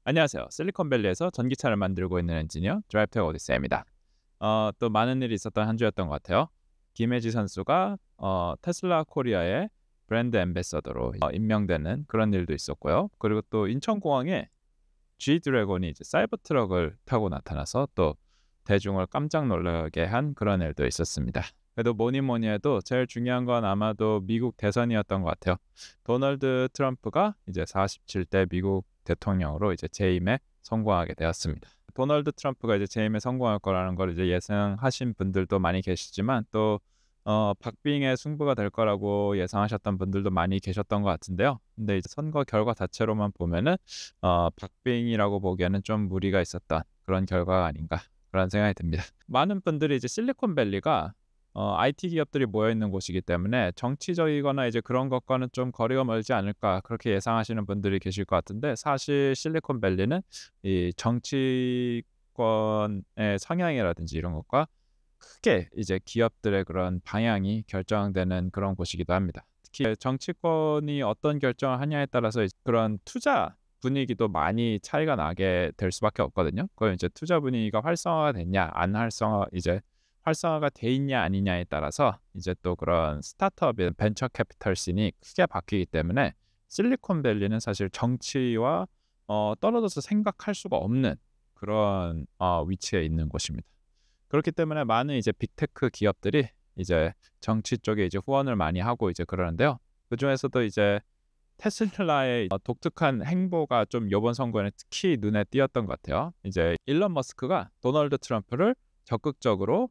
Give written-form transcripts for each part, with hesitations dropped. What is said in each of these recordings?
안녕하세요. 실리콘밸리에서 전기차를 만들고 있는 엔지니어 드라이브텍 오디세이입니다. 또 많은 일이 있었던 한 주였던 것 같아요. 김혜지 선수가 테슬라 코리아의 브랜드 앰베서더로 임명되는 그런 일도 있었고요. 그리고 또 인천공항에 G 드래곤이 이제 사이버 트럭을 타고 나타나서 또 대중을 깜짝 놀라게 한 그런 일도 있었습니다. 그래도 뭐니 뭐니 해도 제일 중요한 건 아마도 미국 대선이었던 것 같아요. 도널드 트럼프가 이제 47대 미국 대통령으로 이제 재임에 성공하게 되었습니다. 도널드 트럼프가 이제 재임에 성공할 거라는 걸 이제 예상하신 분들도 많이 계시지만 또 박빙의 승부가 될 거라고 예상하셨던 분들도 많이 계셨던 것 같은데요. 근데 이제 선거 결과 자체로만 보면은 박빙이라고 보기에는 좀 무리가 있었던 그런 결과가 아닌가 그런 생각이 듭니다. 많은 분들이 이제 실리콘밸리가 IT 기업들이 모여 있는 곳이기 때문에 정치적이거나 이제 그런 것과는 좀 거리가 멀지 않을까 그렇게 예상하시는 분들이 계실 것 같은데 사실 실리콘밸리는 이 정치권의 성향이라든지 이런 것과 크게 이제 기업들의 그런 방향이 결정되는 그런 곳이기도 합니다. 특히 정치권이 어떤 결정을 하냐에 따라서 그런 투자 분위기도 많이 차이가 나게 될 수밖에 없거든요. 그건 이제 투자 분위기가 활성화가 됐냐, 안 활성화가 돼 있냐 아니냐에 따라서 이제 또 그런 스타트업의 벤처 캐피털 씬이 크게 바뀌기 때문에 실리콘밸리는 사실 정치와 떨어져서 생각할 수가 없는 그런 위치에 있는 곳입니다. 그렇기 때문에 많은 이제 빅테크 기업들이 이제 정치 쪽에 이제 후원을 많이 하고 이제 그러는데요. 그중에서도 이제 테슬라의 독특한 행보가 좀 이번 선거에는 특히 눈에 띄었던 것 같아요. 이제 일론 머스크가 도널드 트럼프를 적극적으로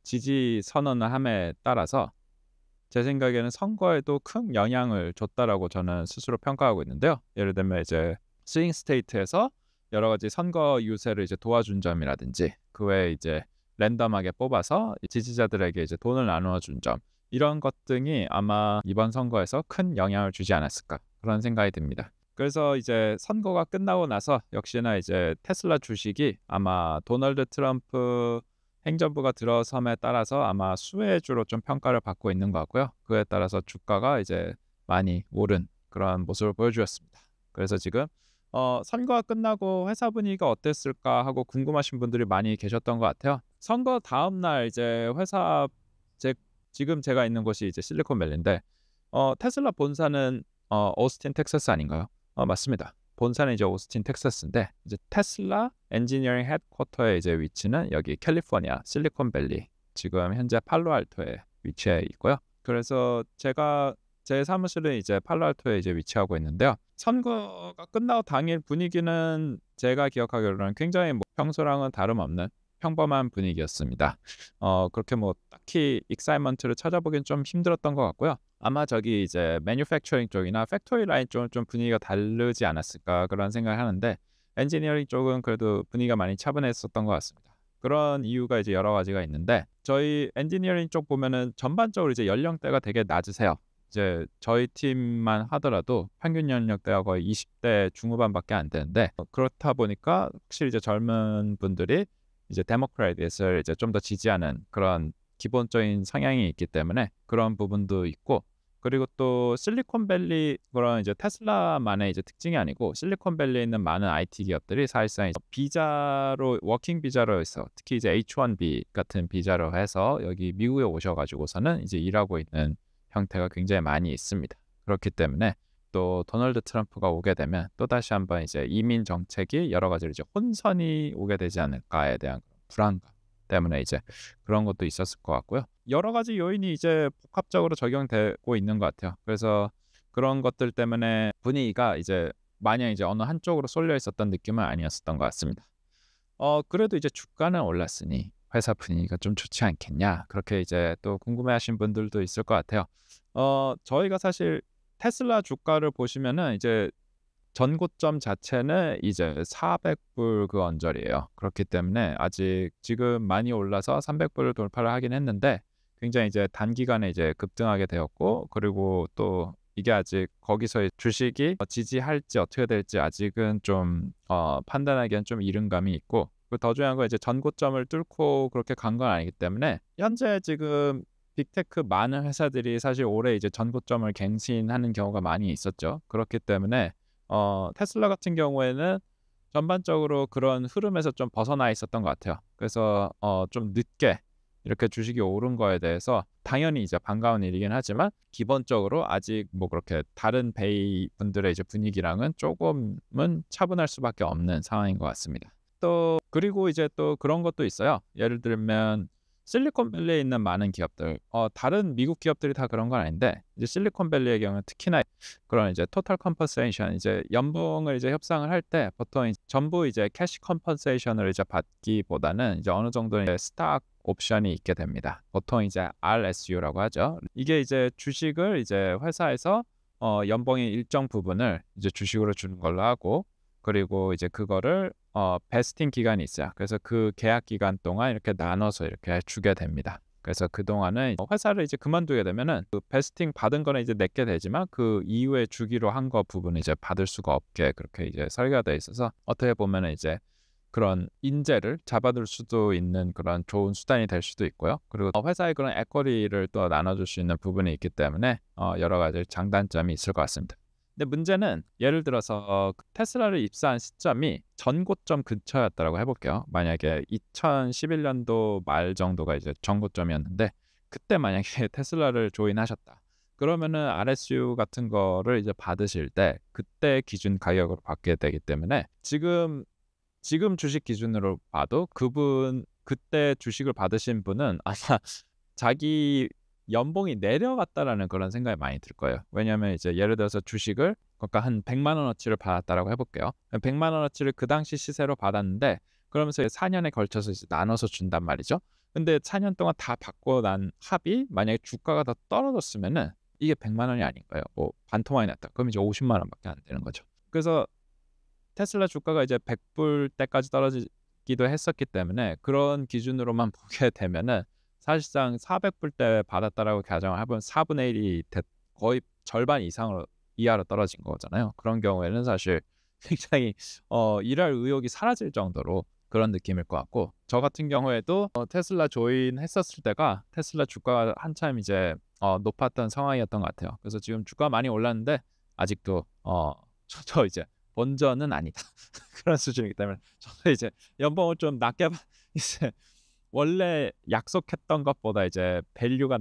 지지 선언을 함에 따라서 제 생각에는 선거에도 큰 영향을 줬다라고 저는 스스로 평가하고 있는데요. 예를 들면 이제 스윙 스테이트에서 여러 가지 선거 유세를 이제 도와준 점이라든지 그 외에 이제 랜덤하게 뽑아서 지지자들에게 이제 돈을 나누어 준 점 이런 것 등이 아마 이번 선거에서 큰 영향을 주지 않았을까 그런 생각이 듭니다. 그래서 이제 선거가 끝나고 나서 역시나 이제 테슬라 주식이 아마 도널드 트럼프 행정부가 들어섬에 따라서 아마 수혜주로 좀 평가를 받고 있는 것 같고요. 그에 따라서 주가가 이제 많이 오른 그런 모습을 보여주었습니다. 그래서 지금 선거가 끝나고 회사 분위기가 어땠을까 하고 궁금하신 분들이 많이 계셨던 것 같아요. 선거 다음 날 이제 회사 제 지금 제가 있는 곳이 이제 실리콘밸리인데 테슬라 본사는 오스틴 텍사스 아닌가요? 맞습니다. 본사는 이제 오스틴 텍사스인데 이제 테슬라 엔지니어링 헤드쿼터의 이제 위치는 여기 캘리포니아 실리콘밸리 지금 현재 팔로알토에 위치해 있고요. 그래서 제가 제 사무실은 이제 팔로알토에 이제 위치하고 있는데요. 선거가 끝나고 당일 분위기는 제가 기억하기로는 굉장히 뭐 평소랑은 다름없는 평범한 분위기였습니다. 그렇게 뭐 딱히 익사이먼트를 찾아보긴 좀 힘들었던 것 같고요. 아마 저기 이제 매뉴팩처링 쪽이나 팩토리 라인 쪽은 좀 분위기가 다르지 않았을까 그런 생각을 하는데 엔지니어링 쪽은 그래도 분위기가 많이 차분했었던 것 같습니다. 그런 이유가 이제 여러 가지가 있는데 저희 엔지니어링 쪽 보면은 전반적으로 이제 연령대가 되게 낮으세요. 이제 저희 팀만 하더라도 평균 연령대가 거의 20대 중후반밖에 안 되는데 그렇다 보니까 확실히 이제 젊은 분들이 이제 데모크라트를 이제 좀 더 지지하는 그런 기본적인 성향이 있기 때문에 그런 부분도 있고 그리고 또 실리콘밸리 그런 이제 테슬라만의 이제 특징이 아니고 실리콘밸리에 있는 많은 IT 기업들이 사실상 이제 비자로 워킹 비자로 해서 특히 이제 H1B 같은 비자로 해서 여기 미국에 오셔가지고서는 이제 일하고 있는 형태가 굉장히 많이 있습니다. 그렇기 때문에 또 도널드 트럼프가 오게 되면 또 다시 한번 이제 이민 정책이 여러 가지로 이제 혼선이 오게 되지 않을까에 대한 불안감 때문에 이제 그런 것도 있었을 것 같고요. 여러 가지 요인이 이제 복합적으로 적용되고 있는 것 같아요. 그래서 그런 것들 때문에 분위기가 이제 마냥 이제 어느 한쪽으로 쏠려 있었던 느낌은 아니었었던 것 같습니다. 그래도 이제 주가는 올랐으니 회사 분위기가 좀 좋지 않겠냐 그렇게 이제 또 궁금해하신 분들도 있을 것 같아요. 저희가 사실 테슬라 주가를 보시면은 이제 전고점 자체는 이제 400불 그 언저리예요. 그렇기 때문에 아직 지금 많이 올라서 300불을 돌파를 하긴 했는데 굉장히 이제 단기간에 이제 급등하게 되었고 그리고 또 이게 아직 거기서의 주식이 지지할지 어떻게 될지 아직은 좀 판단하기엔 좀 이른 감이 있고 더 중요한 건 이제 전고점을 뚫고 그렇게 간 건 아니기 때문에 현재 지금 빅테크 많은 회사들이 사실 올해 이제 전고점을 갱신하는 경우가 많이 있었죠. 그렇기 때문에 테슬라 같은 경우에는 전반적으로 그런 흐름에서 좀 벗어나 있었던 것 같아요. 그래서 좀 늦게 이렇게 주식이 오른 거에 대해서 당연히 이제 반가운 일이긴 하지만 기본적으로 아직 뭐 그렇게 다른 베이 분들의 이제 분위기랑은 조금은 차분할 수밖에 없는 상황인 것 같습니다. 또 그리고 이제 또 그런 것도 있어요. 예를 들면 실리콘밸리에 있는 많은 기업들, 다른 미국 기업들이 다 그런 건 아닌데 이제 실리콘밸리의 경우는 특히나 그런 이제 토탈 컴퍼세이션 이제 연봉을 이제 협상을 할 때 보통 전부 이제 캐시 컴퍼세이션을 이제 받기보다는 이제 어느 정도 이제 스탁 옵션이 있게 됩니다. 보통 이제 RSU라고 하죠. 이게 이제 주식을 이제 회사에서 연봉의 일정 부분을 이제 주식으로 주는 걸로 하고 그리고 이제 그거를 베스팅 기간이 있어요. 그래서 그 계약 기간 동안 이렇게 나눠서 이렇게 주게 됩니다. 그래서 그동안은 회사를 이제 그만두게 되면은 그 베스팅 받은 거는 이제 내게 되지만 그 이후에 주기로 한 거 부분은 이제 받을 수가 없게 그렇게 이제 설계가 돼 있어서 어떻게 보면은 이제 그런 인재를 잡아둘 수도 있는 그런 좋은 수단이 될 수도 있고요. 그리고 회사의 그런 에쿼리를 또 나눠줄 수 있는 부분이 있기 때문에 여러 가지 장단점이 있을 것 같습니다. 근데 문제는 예를 들어서 테슬라를 입사한 시점이 전고점 근처였다라고 해볼게요. 만약에 2011년도 말 정도가 이제 전고점이었는데 그때 만약에 테슬라를 조인하셨다. 그러면은 RSU 같은 거를 이제 받으실 때 그때 기준 가격으로 받게 되기 때문에 지금 주식 기준으로 봐도 그분 그때 주식을 받으신 분은 아마 자기 연봉이 내려갔다라는 그런 생각이 많이 들 거예요. 왜냐하면 이제 예를 들어서 주식을 그러니까 한 100만 원어치를 받았다라고 해볼게요. 100만 원어치를 그 당시 시세로 받았는데 그러면서 4년에 걸쳐서 이제 나눠서 준단 말이죠. 근데 4년 동안 다 받고 난 합이 만약에 주가가 더 떨어졌으면은 이게 100만 원이 아닌 거예요. 뭐 반토막이 났다. 그럼 이제 50만 원밖에 안 되는 거죠. 그래서 테슬라 주가가 이제 100불 때까지 떨어지기도 했었기 때문에 그런 기준으로만 보게 되면은 사실상 400불 때 받았다라고 가정을 해보면 4분의 1이 거의 절반 이상으로 이하로 떨어진 거잖아요. 그런 경우에는 사실 굉장히 일할 의욕이 사라질 정도로 그런 느낌일 것 같고 저 같은 경우에도 테슬라 조인 했었을 때가 테슬라 주가가 한참 이제 높았던 상황이었던 것 같아요. 그래서 지금 주가 많이 올랐는데 아직도 저 이제 본전은 아니다 그런 수준이기 때문에 저도 이제 연봉을 좀 낮게 이제 원래 약속했던 것보다 이제 밸류가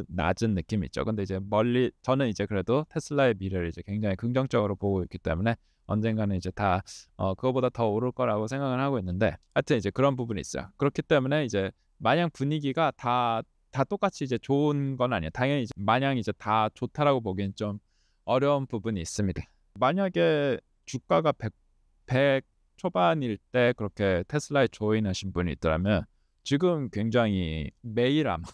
낮은 느낌이 있죠. 근데 이제 멀리 저는 이제 그래도 테슬라의 미래를 이제 굉장히 긍정적으로 보고 있기 때문에 언젠가는 이제 다 그거보다 더 오를 거라고 생각을 하고 있는데 하여튼 이제 그런 부분이 있어요. 그렇기 때문에 이제 마냥 분위기가 다 똑같이 이제 좋은 건 아니에요. 당연히 이제 마냥 이제 다 좋다라고 보기엔 좀 어려운 부분이 있습니다. 만약에 주가가 100 초반일 때 그렇게 테슬라에 조인하신 분이 있더라면 지금 굉장히 매일 아마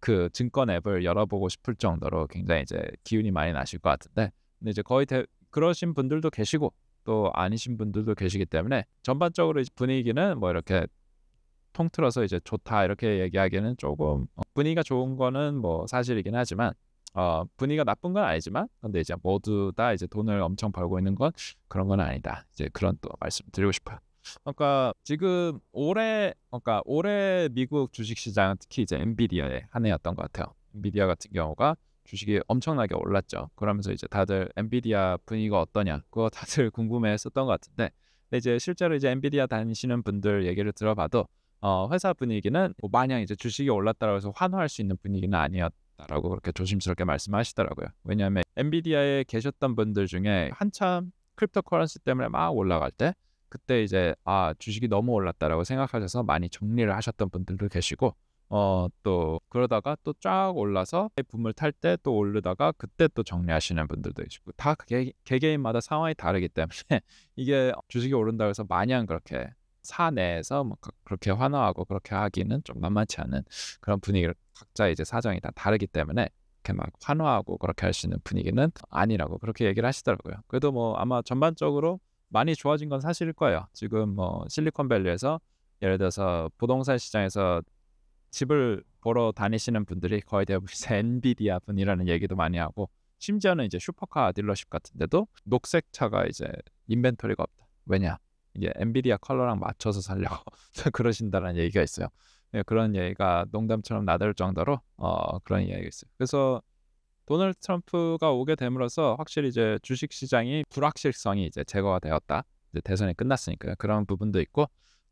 그 증권 앱을 열어보고 싶을 정도로 굉장히 이제 기운이 많이 나실 것 같은데 근데 이제 거의 그러신 분들도 계시고 또 아니신 분들도 계시기 때문에 전반적으로 이제 분위기는 뭐 이렇게 통틀어서 이제 좋다 이렇게 얘기하기는 조금 분위기가 좋은 거는 뭐 사실이긴 하지만 분위기가 나쁜 건 아니지만 근데 이제 모두 다 이제 돈을 엄청 벌고 있는 건 그런 건 아니다. 이제 그런 또 말씀 드리고 싶어요. 그러니까 지금 올해 미국 주식 시장은 특히 이제 엔비디아의 한 해였던 것 같아요. 엔비디아 같은 경우가 주식이 엄청나게 올랐죠. 그러면서 이제 다들 엔비디아 분위기가 어떠냐 그거 다들 궁금해했었던 것 같은데 근데 이제 실제로 이제 엔비디아 다니시는 분들 얘기를 들어봐도 회사 분위기는 뭐 마냥 이제 주식이 올랐다고 해서 환호할 수 있는 분위기는 아니었다라고 그렇게 조심스럽게 말씀하시더라고요. 왜냐하면 엔비디아에 계셨던 분들 중에 한참 크립토 커런시 때문에 막 올라갈 때 그때 이제 주식이 너무 올랐다라고 생각하셔서 많이 정리를 하셨던 분들도 계시고 또 그러다가 또 쫙 올라서 붐을 탈 때 또 오르다가 그때 또 정리하시는 분들도 계시고 다 개개인마다 상황이 다르기 때문에 이게 주식이 오른다고 해서 마냥 그렇게 사내에서 뭐 그렇게 환호하고 그렇게 하기는 좀 만만치 않은 그런 분위기를 각자 이제 사정이 다 다르기 때문에 이렇게 막 환호하고 그렇게 할 수 있는 분위기는 아니라고 그렇게 얘기를 하시더라고요. 그래도 뭐 아마 전반적으로 많이 좋아진 건 사실일 거예요. 지금 뭐 실리콘밸리에서 예를 들어서 부동산 시장에서 집을 보러 다니시는 분들이 거의 대부분 엔비디아 분이라는 얘기도 많이 하고 심지어는 이제 슈퍼카 딜러십 같은 데도 녹색 차가 이제 인벤토리가 없다. 왜냐? 이게 엔비디아 컬러랑 맞춰서 살려고 그러신다는 얘기가 있어요. 그런 얘기가 농담처럼 나들 정도로 그런 얘기가 있어요. 그래서 도널드 트럼프가 오게 됨으로써 확실히 이제 주식 시장이 불확실성이 이제 제거가 되었다. 이제 대선이 끝났으니까요. 그런 부분도 있고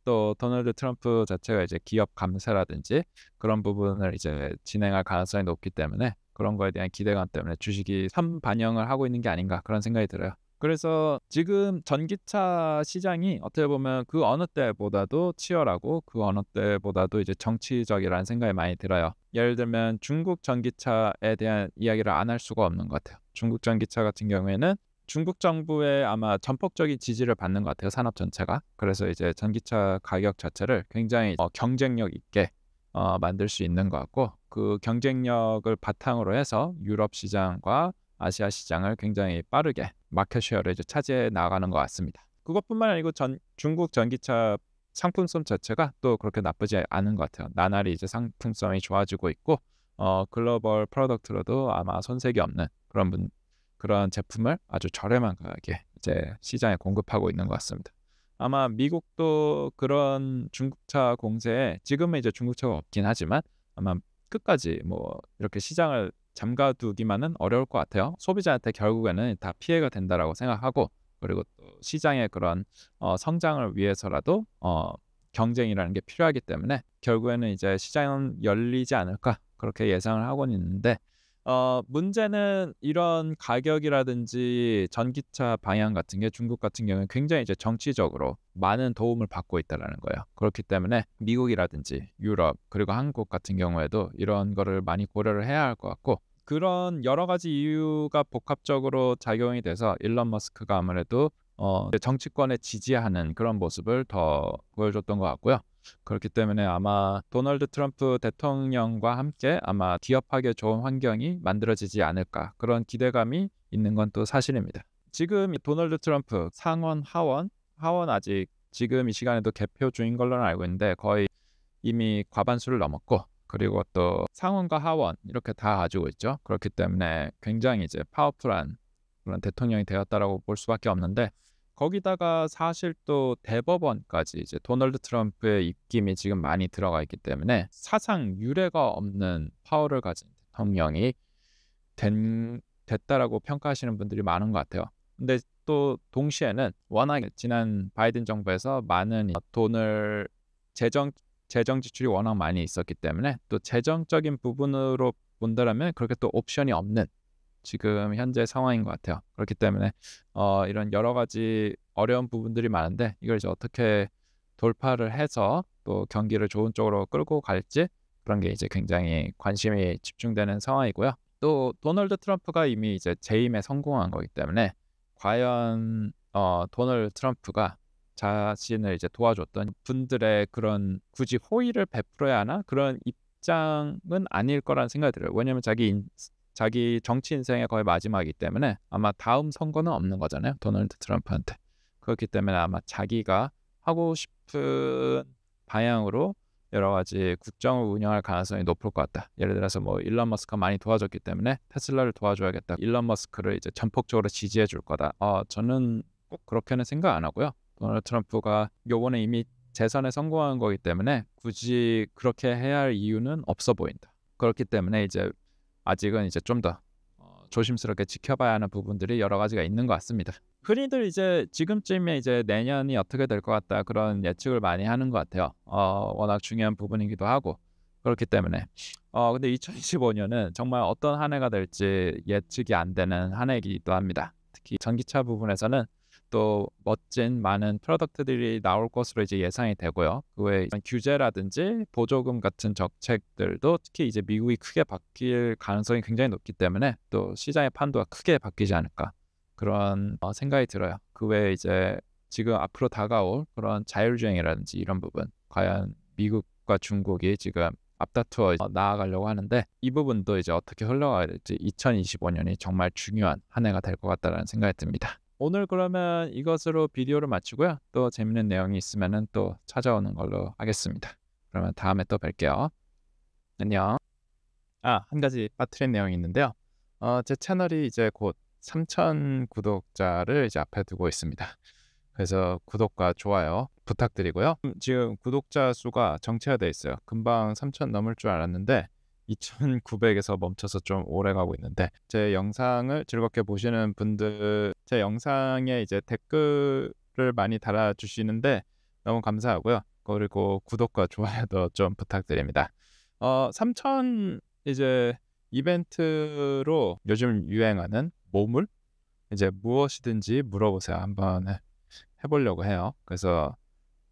또 도널드 트럼프 자체가 이제 기업 감세라든지 그런 부분을 이제 진행할 가능성이 높기 때문에 그런 거에 대한 기대감 때문에 주식이 선반영을 하고 있는 게 아닌가 그런 생각이 들어요. 그래서 지금 전기차 시장이 어떻게 보면 그 어느 때보다도 치열하고 그 어느 때보다도 이제 정치적이라는 생각이 많이 들어요. 예를 들면 중국 전기차에 대한 이야기를 안 할 수가 없는 것 같아요. 중국 전기차 같은 경우에는 중국 정부의 아마 전폭적인 지지를 받는 것 같아요. 산업 전체가. 그래서 이제 전기차 가격 자체를 굉장히 경쟁력 있게 만들 수 있는 것 같고 그 경쟁력을 바탕으로 해서 유럽 시장과 아시아 시장을 굉장히 빠르게 마켓 쉐어를 이제 차지해 나가는 것 같습니다. 그것뿐만 아니고 중국 전기차 상품성 자체가 또 그렇게 나쁘지 않은 것 같아요. 나날이 이제 상품성이 좋아지고 있고 글로벌 프로덕트로도 아마 손색이 없는 그런 제품을 아주 저렴한 가격에 이제 시장에 공급하고 있는 것 같습니다. 아마 미국도 그런 중국차 공세에 지금은 이제 중국차가 없긴 하지만 아마 끝까지 뭐 이렇게 시장을 잠가두기만은 어려울 것 같아요. 소비자한테 결국에는 다 피해가 된다라고 생각하고 그리고 또 시장의 그런 성장을 위해서라도 경쟁이라는 게 필요하기 때문에 결국에는 이제 시장은 열리지 않을까 그렇게 예상을 하고는 있는데 문제는 이런 가격이라든지 전기차 방향 같은 게 중국 같은 경우는 굉장히 이제 정치적으로 많은 도움을 받고 있다라는 거예요. 그렇기 때문에 미국이라든지 유럽 그리고 한국 같은 경우에도 이런 거를 많이 고려를 해야 할 것 같고 그런 여러 가지 이유가 복합적으로 작용이 돼서 일론 머스크가 아무래도 정치권에 지지하는 그런 모습을 더 보여줬던 것 같고요. 그렇기 때문에 아마 도널드 트럼프 대통령과 함께 아마 기업하기에 좋은 환경이 만들어지지 않을까 그런 기대감이 있는 건 또 사실입니다. 지금 도널드 트럼프 상원, 하원 아직 지금 이 시간에도 개표 중인 걸로는 알고 있는데 거의 이미 과반수를 넘었고 그리고 또 상원과 하원 이렇게 다 가지고 있죠. 그렇기 때문에 굉장히 이제 파워풀한 그런 대통령이 되었다라고 볼 수밖에 없는데 거기다가 사실 또 대법원까지 이제 도널드 트럼프의 입김이 지금 많이 들어가 있기 때문에 사상 유례가 없는 파워를 가진 대통령이 됐다라고 평가하시는 분들이 많은 것 같아요. 근데 또 동시에는 워낙 지난 바이든 정부에서 많은 돈을 재정 지출이 워낙 많이 있었기 때문에 또 재정적인 부분으로 본다라면 그렇게 또 옵션이 없는 지금 현재 상황인 것 같아요. 그렇기 때문에 이런 여러 가지 어려운 부분들이 많은데 이걸 이제 어떻게 돌파를 해서 또 경기를 좋은 쪽으로 끌고 갈지 그런 게 이제 굉장히 관심이 집중되는 상황이고요. 또 도널드 트럼프가 이미 이제 재임에 성공한 거기 때문에 과연 도널드 트럼프가 자신을 이제 도와줬던 분들의 그런 굳이 호의를 베풀어야 하나 그런 입장은 아닐 거라는 생각이 들어요. 왜냐하면 자기 정치 인생의 거의 마지막이기 때문에 아마 다음 선거는 없는 거잖아요. 도널드 트럼프한테. 그렇기 때문에 아마 자기가 하고 싶은 방향으로 여러 가지 국정을 운영할 가능성이 높을 것 같다. 예를 들어서 뭐 일론 머스크가 많이 도와줬기 때문에 테슬라를 도와줘야겠다. 일론 머스크를 이제 전폭적으로 지지해 줄 거다. 저는 꼭 그렇게는 생각 안 하고요. 도널드 트럼프가 요번에 이미 재선에 성공한 거기 때문에 굳이 그렇게 해야 할 이유는 없어 보인다. 그렇기 때문에 이제 아직은 이제 좀 더 조심스럽게 지켜봐야 하는 부분들이 여러 가지가 있는 것 같습니다. 흔히들 이제 지금쯤에 이제 내년이 어떻게 될 것 같다 그런 예측을 많이 하는 것 같아요. 워낙 중요한 부분이기도 하고 그렇기 때문에 근데 2025년은 정말 어떤 한 해가 될지 예측이 안 되는 한 해이기도 합니다. 특히 전기차 부분에서는 또 멋진 많은 프로덕트들이 나올 것으로 이제 예상이 되고요. 그 외에 규제라든지 보조금 같은 정책들도 특히 이제 미국이 크게 바뀔 가능성이 굉장히 높기 때문에 또 시장의 판도가 크게 바뀌지 않을까 그런 생각이 들어요. 그 외에 이제 지금 앞으로 다가올 그런 자율주행이라든지 이런 부분 과연 미국과 중국이 지금 앞다투어 나아가려고 하는데 이 부분도 이제 어떻게 흘러가야 될지 2025년이 정말 중요한 한 해가 될 것 같다는 생각이 듭니다. 오늘 그러면 이것으로 비디오를 마치고요. 또 재밌는 내용이 있으면은 또 찾아오는 걸로 하겠습니다. 그러면 다음에 또 뵐게요. 안녕. 한 가지 빠뜨린 내용이 있는데요. 제 채널이 이제 곧 3,000 구독자를 이제 앞에 두고 있습니다. 그래서 구독과 좋아요 부탁드리고요. 지금 구독자 수가 정체화돼 있어요. 금방 3,000 넘을 줄 알았는데 2,900에서 멈춰서 좀 오래 가고 있는데 제 영상을 즐겁게 보시는 분들 제 영상에 이제 댓글을 댓글을 많이 달아주시는데 너무 감사하고요. 그리고 구독과 좋아요도 좀 부탁드립니다. 3천 이제 이벤트로 요즘 유행하는 모물 이제 무엇이든지 물어보세요. 한번 해보려고 해요. 그래서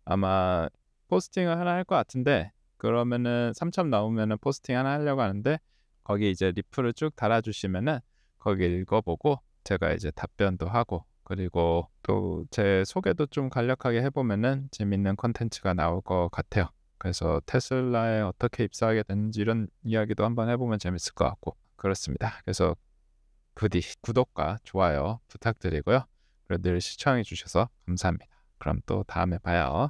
아마 포스팅을 하나 할 것 같은데 그러면은 3천 나오면은 포스팅 하나 하려고 하는데 거기 이제 리플을 쭉 달아주시면은 거기 읽어보고 제가 이제 답변도 하고 그리고 또 제 소개도 좀 간략하게 해보면은 재밌는 콘텐츠가 나올 것 같아요. 그래서 테슬라에 어떻게 입사하게 됐는지 이런 이야기도 한번 해보면 재밌을 것 같고 그렇습니다. 그래서 부디 구독과 좋아요 부탁드리고요. 그리고 늘 시청해 주셔서 감사합니다. 그럼 또 다음에 봐요.